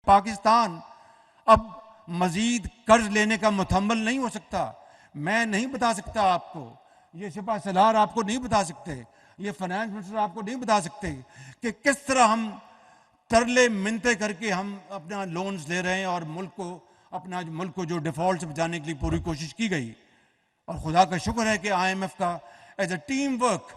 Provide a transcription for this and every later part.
پاکستان اب مزید قرض لینے کا متحمل نہیں ہو سکتا. میں نہیں بتا سکتا آپ کو, یہ سپاہ سالار آپ کو نہیں بتا سکتے, یہ فائنانس منسٹر آپ کو نہیں بتا سکتے کہ کس طرح ہم ترلے منتے کر کے ہم اپنا لونز لے رہے ہیں اور ملک کو جو ڈیفالٹ سے بچانے کے لیے پوری کوشش کی گئی. اور خدا کا شکر ہے کہ آئی ایم ایف کا ایز اے ٹیم ورک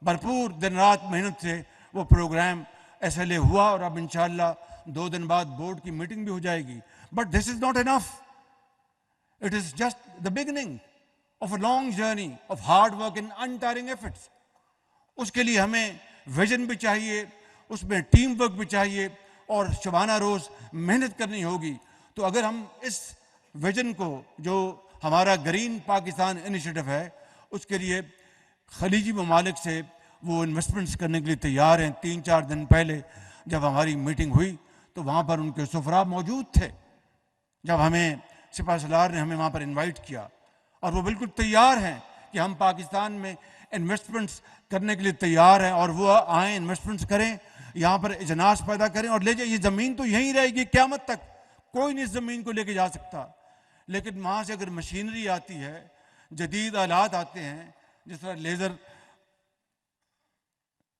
بھرپور دن رات محنت سے وہ پروگرام SLA ہوا, اور اب انشاءاللہ 2 دن بعد بورڈ کی میٹنگ بھی ہو جائے گی. But this is not enough. It is just the beginning of a long journey of hard work and untiring efforts. اس کے لیے ہمیں ویژن بھی چاہیے, اس میں ٹیم ورک بھی چاہیے, اور شبانہ روز محنت کرنی ہوگی. تو اگر ہم اس ویژن کو, جو ہمارا گرین پاکستان انیشیٹو ہے, اس کے لیے خلیجی ممالک سے وہ انویسٹمنٹس کرنے کے لیے تیار ہیں. 3-4 دن پہلے جب ہماری میٹنگ ہوئی تو وہاں پر ان کے سفراء موجود تھے. جب ہمیں سپاہ سالار نے ہمیں وہاں پر انوائٹ کیا, اور وہ بالکل تیار ہیں کہ ہم پاکستان میں انویسٹمنٹس کرنے کے لیے تیار ہیں, اور وہ آئیں انویسٹمنٹس کریں, یہاں پر اجناس پیدا کریں اور لے جائیں. یہ زمین تو یہیں رہے گی قیامت تک, کوئی نہیں اس زمین کو لے کے جا سکتا. لیکن وہاں سے اگر مشینری آتی ہے, جدید آلات آتے ہیں, جس طرح لیزر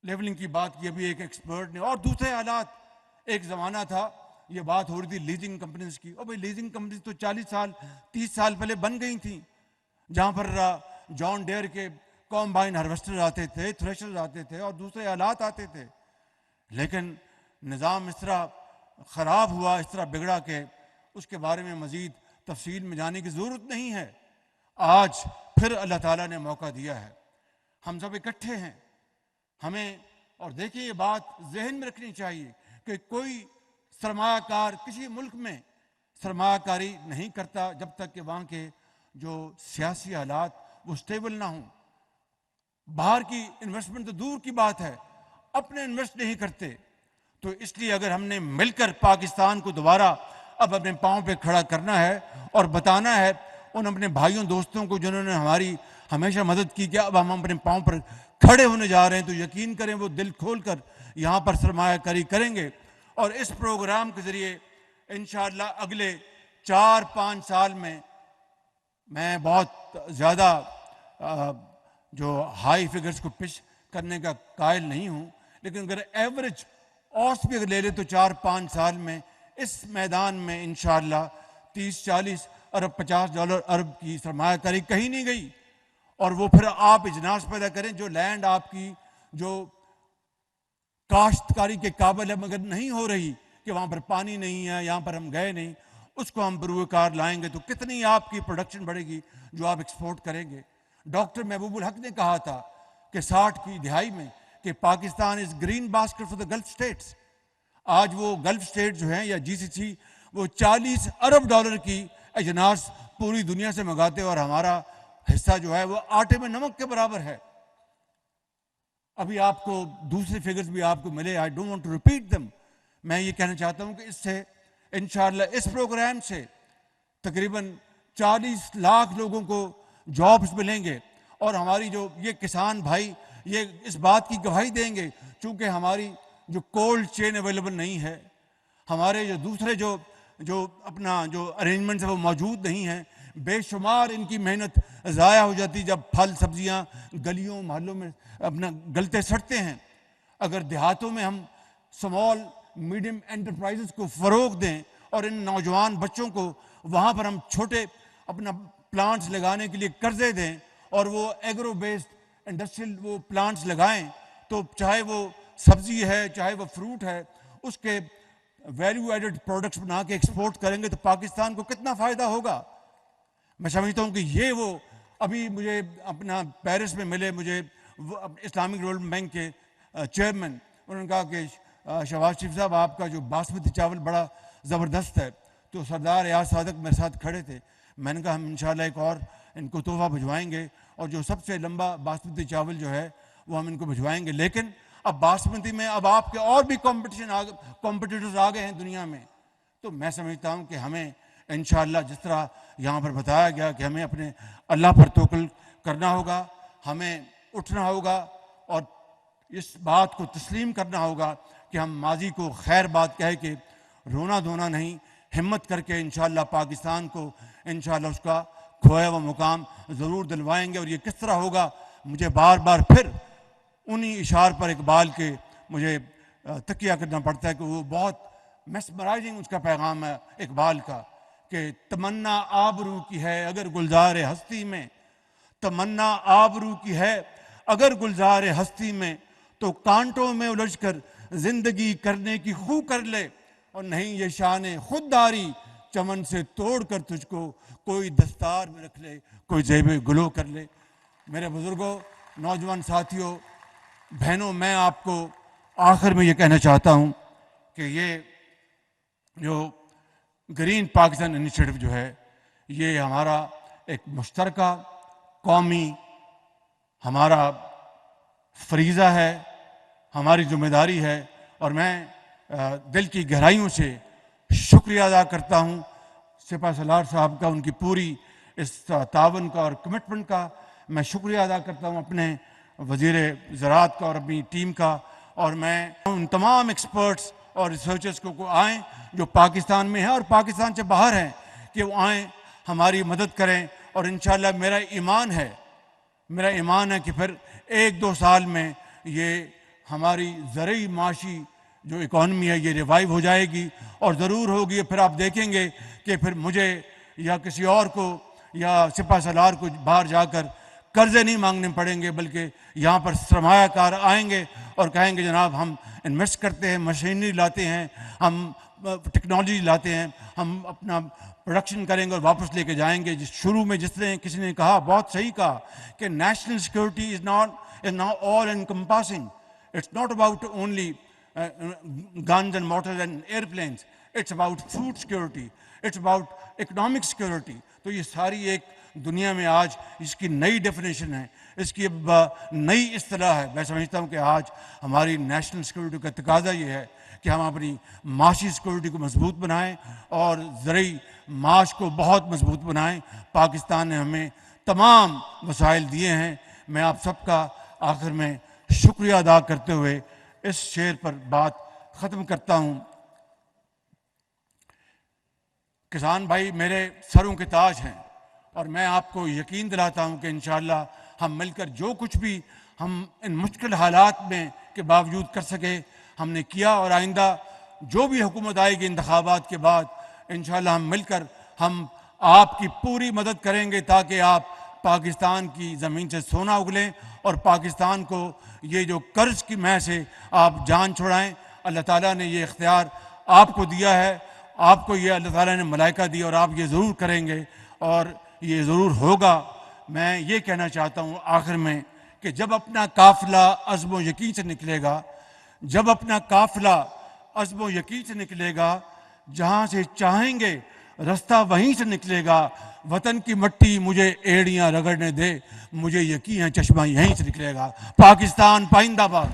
لیولنگ کی بات کی ابھی ایک ایکسپرٹ نے, اور دوسرے آلات. ایک زمانہ تھا یہ بات ہو رہی تھی لیزنگ کمپنیز کی, اور بھائی لیزنگ کمپنیز تو 40 سال 30 سال پہلے بن گئی تھیں, جہاں پر جان ڈیئر کے کمبائن ہارویسٹر آتے تھے, تھریشر آتے تھے, اور دوسرے آلات آتے تھے. لیکن نظام اس طرح خراب ہوا, اس طرح بگڑا کہ اس کے بارے میں مزید تفصیل میں جانے کی ضرورت نہیں ہے. آج پھر اللہ تعالیٰ نے موقع دیا ہے, ہم سب اکٹھے ہیں. ہمیں, اور دیکھیں یہ بات ذہن میں رکھنی چاہیے کہ کوئی سرمایہ کار کسی ملک میں سرمایہ کاری نہیں کرتا جب تک کہ وہاں کے جو سیاسی حالات وہ سٹیبل نہ ہوں. باہر کی انویسٹمنٹ تو دور کی بات ہے, اپنے انویسٹ نہیں کرتے. تو اس لیے اگر ہم نے مل کر پاکستان کو دوبارہ اب اپنے پاؤں پہ کھڑا کرنا ہے اور بتانا ہے ان اپنے بھائیوں دوستوں کو جنہوں نے ہماری ہمیشہ مدد کی کہ اب ہم اپنے پاؤں پر کھڑے ہونے جا رہے ہیں, تو یقین کریں وہ دل کھول کر یہاں پر سرمایہ کاری کریں گے. اور اس پروگرام کے ذریعے انشاءاللہ اگلے 4-5 سال میں بہت زیادہ جو ہائی فگرز کو پچ کرنے کا قائل نہیں ہوں, لیکن اگر ایوریج اوس بھی لے لے تو 4-5 سال میں اس میدان میں انشاءاللہ 30-40 ارب $50 ارب کی سرمایہ کاری کہیں نہیں گئی. اور وہ پھر آپ اجناس پیدا کریں, جو لینڈ آپ کی جو کاشتکاری کے قابل ہے مگر نہیں ہو رہی, کہ وہاں پر پانی نہیں ہے, یہاں پر ہم گئے نہیں, اس کو ہم بروئے کار لائیں گے تو کتنی آپ کی پروڈکشن بڑھے گی جو آپ ایکسپورٹ کریں گے. ڈاکٹر محبوب الحق نے کہا تھا کہ 60 کی دہائی میں کہ Pakistan is green basket for the Gulf states. آج وہ گلف اسٹیٹ جو ہیں یا GCC وہ $40 ارب کی اجناس پوری دنیا سے منگاتے, اور ہمارا حصہ جو ہے وہ آٹے میں نمک کے برابر ہے. ابھی آپ کو دوسرے فگرز بھی آپ کو ملے, I don't want to repeat them. میں یہ کہنا چاہتا ہوں کہ اس سے انشاءاللہ اس پروگرام سے تقریباً 40 لاکھ لوگوں کو جابز ملیں گے, اور ہماری جو یہ کسان بھائی یہ اس بات کی گواہی دیں گے, چونکہ ہماری جو کولڈ چین اویلیبل نہیں ہے, ہمارے جو دوسرے جو اپنا جو ارینجمنٹس ہیں وہ موجود نہیں ہیں, بے شمار ان کی محنت ضائع ہو جاتی جب پھل سبزیاں گلیوں محلوں میں اپنا گلتے سڑتے ہیں. اگر دیہاتوں میں ہم سمال میڈیم انٹرپرائزز کو فروغ دیں اور ان نوجوان بچوں کو وہاں پر ہم چھوٹے اپنا پلانٹس لگانے کے لیے قرضے دیں, اور وہ ایگرو بیسڈ انڈسٹریل وہ پلانٹس لگائیں, تو چاہے وہ سبزی ہے چاہے وہ فروٹ ہے, اس کے ویلیو ایڈڈ پروڈکٹس بنا کے ایکسپورٹ کریں گے تو پاکستان کو کتنا فائدہ ہوگا. میں سمجھتا ہوں کہ یہ وہ ابھی مجھے اپنا پیرس میں ملے مجھے اسلامک ڈیولپمنٹ بینک کے چیئرمین, انہوں نے کہا کہ شہباز شریف صاحب آپ کا جو باسمتی چاول بڑا زبردست ہے. تو سردار ایاز صادق میرے ساتھ کھڑے تھے, میں نے کہا ہم انشاءاللہ ایک اور ان کو تحفہ بھجوائیں گے, اور جو سب سے لمبا باسمتی چاول جو ہے وہ ہم ان کو بھجوائیں گے. لیکن اب باسمتی میں اب آپ کے اور بھی کمپٹیٹرز آ گئے ہیں دنیا میں, تو میں سمجھتا ہوں کہ ہمیں انشاءاللہ جس طرح یہاں پر بتایا گیا کہ ہمیں اپنے اللہ پر توکل کرنا ہوگا, ہمیں اٹھنا ہوگا اور اس بات کو تسلیم کرنا ہوگا کہ ہم ماضی کو خیر بات کہہ کے رونا دھونا نہیں، ہمت کر کے انشاءاللہ پاکستان کو انشاءاللہ اس کا کھویا ہوا مقام ضرور دلوائیں گے. اور یہ کس طرح ہوگا، مجھے بار بار پھر انہی اشعار پر اقبال کے مجھے تکیہ کرنا پڑتا ہے کہ وہ بہت میسمرائزنگ اس کا پیغام ہے اقبال کا، کہ تمنا آبرو کی ہے اگر گلزار ہستی میں، تمنا آبرو کی ہے اگر گلزار ہستی میں، تو کانٹوں میں الجھ کر زندگی کرنے کی خو کر لے، اور نہیں یہ شان خودداری چمن سے توڑ کر تجھ کو کوئی دستار میں رکھ لے، کوئی زیب گلو کر لے. میرے بزرگوں، نوجوان ساتھیوں، بہنوں، میں آپ کو آخر میں یہ کہنا چاہتا ہوں کہ یہ جو گرین پاکستان انیشیٹو جو ہے، یہ ہمارا ایک مشترکہ قومی ہمارا فریضہ ہے، ہماری ذمہ داری ہے. اور میں دل کی گہرائیوں سے شکریہ ادا کرتا ہوں سپہ سالار صاحب کا، ان کی پوری اس تعاون کا اور کمٹمنٹ کا. میں شکریہ ادا کرتا ہوں اپنے وزیر زراعت کا اور اپنی ٹیم کا. اور میں ان تمام ایکسپرٹس اور ریسرچرز کو آئیں جو پاکستان میں ہیں اور پاکستان سے باہر ہیں، کہ وہ آئیں، ہماری مدد کریں. اور انشاءاللہ میرا ایمان ہے کہ پھر 1-2 سال میں یہ ہماری زرعی معاشی جو اکانومی ہے یہ ریوائیو ہو جائے گی، اور ضرور ہوگی. پھر آپ دیکھیں گے کہ پھر مجھے یا کسی اور کو یا سپہ سالار کو باہر جا کر قرضے نہیں مانگنے پڑیں گے، بلکہ یہاں پر سرمایہ کار آئیں گے اور کہیں گے جناب ہم انویسٹ کرتے ہیں، مشینری لاتے ہیں، ہم ٹیکنالوجی لاتے ہیں، ہم اپنا پروڈکشن کریں گے اور واپس لے کے جائیں گے. شروع میں جس نے کسی نے کہا، بہت صحیح کہا، کہ national security is not all encompassing. It's not about only guns and mortars and airplanes. It's about food security. It's about economic security. تو یہ ساری ایک دنیا میں آج اس کی نئی ڈیفینیشن ہے، اس کی نئی اصطلاح ہے. میں سمجھتا ہوں کہ آج ہماری نیشنل سیکورٹی کا تقاضا یہ ہے کہ ہم اپنی معاشی سیکورٹی کو مضبوط بنائیں اور زرعی معاش کو بہت مضبوط بنائیں. پاکستان نے ہمیں تمام وسائل دیے ہیں. میں آپ سب کا آخر میں شکریہ ادا کرتے ہوئے اس شعر پر بات ختم کرتا ہوں. کسان بھائی میرے سروں کے تاج ہیں، اور میں آپ کو یقین دلاتا ہوں کہ انشاءاللہ ہم مل کر جو کچھ بھی ہم ان مشکل حالات میں کے باوجود کر سکے ہم نے کیا. اور آئندہ جو بھی حکومت آئے گی انتخابات کے بعد، انشاءاللہ ہم مل کر ہم آپ کی پوری مدد کریں گے تاکہ آپ پاکستان کی زمین سے سونا اگلیں اور پاکستان کو یہ جو قرض کی مہ سے آپ جان چھڑائیں. اللہ تعالیٰ نے یہ اختیار آپ کو دیا ہے، آپ کو یہ اللہ تعالیٰ نے ملائکہ دی، اور آپ یہ ضرور کریں گے اور یہ ضرور ہوگا. میں یہ کہنا چاہتا ہوں آخر میں کہ جب اپنا قافلہ عزم و یقین سے نکلے گا، جب اپنا قافلہ عزم و یقین سے نکلے گا، جہاں سے چاہیں گے رستہ وہیں سے نکلے گا. وطن کی مٹی مجھے ایڑیاں رگڑنے دے، مجھے یقین ہے چشمہ یہیں سے نکلے گا. پاکستان پائندہ باد.